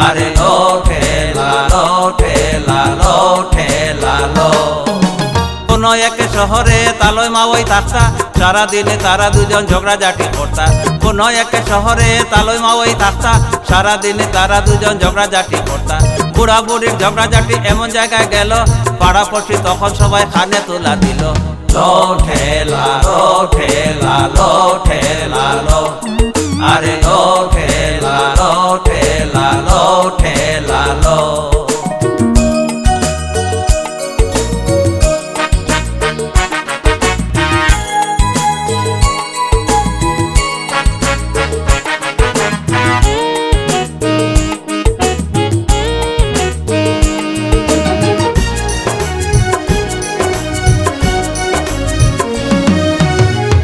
আরে লো ঠেলা লো। কোন এক শহরে তালয় মাওই থাকতা, সারাদিনে তারা দুজন ঝগড়াঝাটি করতা। কোন এক শহরে তালয় মাওই থাকতা, সারাদিনে তারা দুজন ঝগড়াঝাটি করতা। বুড়া বুড়ির ঝগড়াঝাটি এমন জায়গায় গেল, পাড়াপড়শি তখন সবাই কানে তুলা দিল। লো ঠেলা লো, আরে লো ঠেলা লো।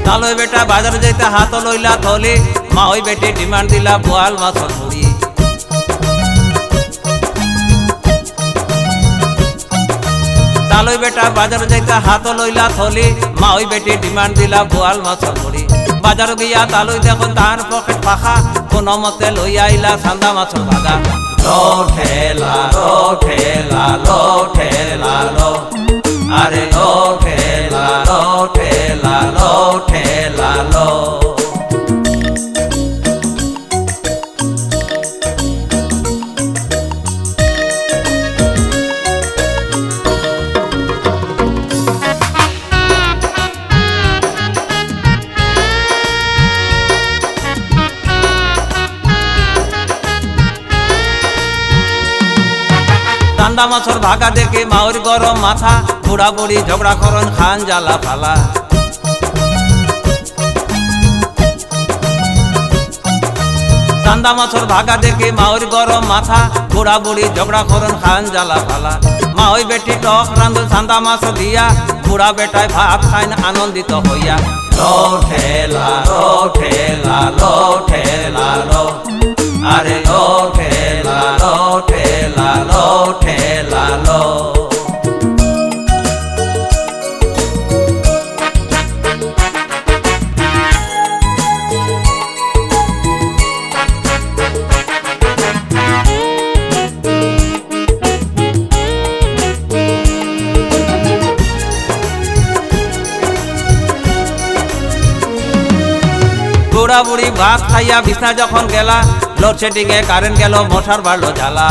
তালয় বেটা বাজারে যাইতে হাত লইলা থলি, মা ওই বেটি ডিমান্ড দিলা বোয়াল মাছের মুড়ি। তালয় বেটা বাজারে যাইতে হাত লইলা থলি, মা ওই বেটি ডিমান্ড দিলা বোয়াল মাছের মুড়ি। বাজার গিয়া তালয় দেখো তার পকেট ফাঁকা, কোন মতে লইয়া আইলা সান্দা মাছের ভাগা। লো ঠেলা লো, আরে লো ঠেলা লো। চান্দা মাছের ভাগা দেখে মাওর গরম মাথা, বুড়া বুড়ি ঝগড়া করন খান জ্বালা ফালা। চান্দা মাছের ভাগা দেখে মাওর গরম মাথা, বুড়া বুড়ি ঝগড়া করন খান জ্বালা ফালা। মা ওই বেটি টক রান্ধ চান্দা মাছ দিয়া, বুড়া বেটায় ভাত খাইন আনন্দিত হইয়া। লো ঠেলা লো, আরে লো ঠেলা লো। বুড়া বুড়ি ভাত খাইয়া বিছনা যখন গেলা, লোডশেডিং এ কারেন্ট গেল, মশার বাড়লো জ্বালা।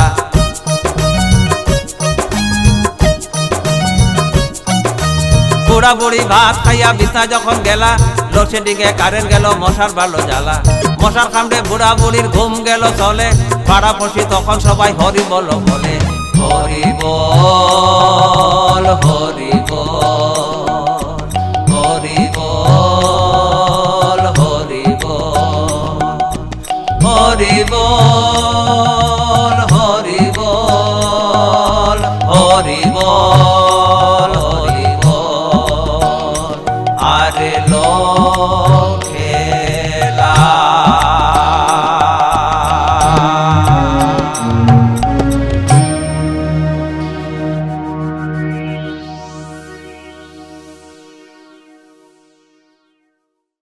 বুড়া বুড়ি ভাত খাইয়া বিছনা যখন গেলা, লোডশেডিং এ কারেন্ট গেল, মশার বাড়লো জ্বালা। মশার কামড়ে বুড়া বুড়ির ঘুম গেল চলে, পাড়াপড়শি তখন সবাই হরি বল বলে। হরি বল হরি বল, হরি বল হরি বল, হরি বল।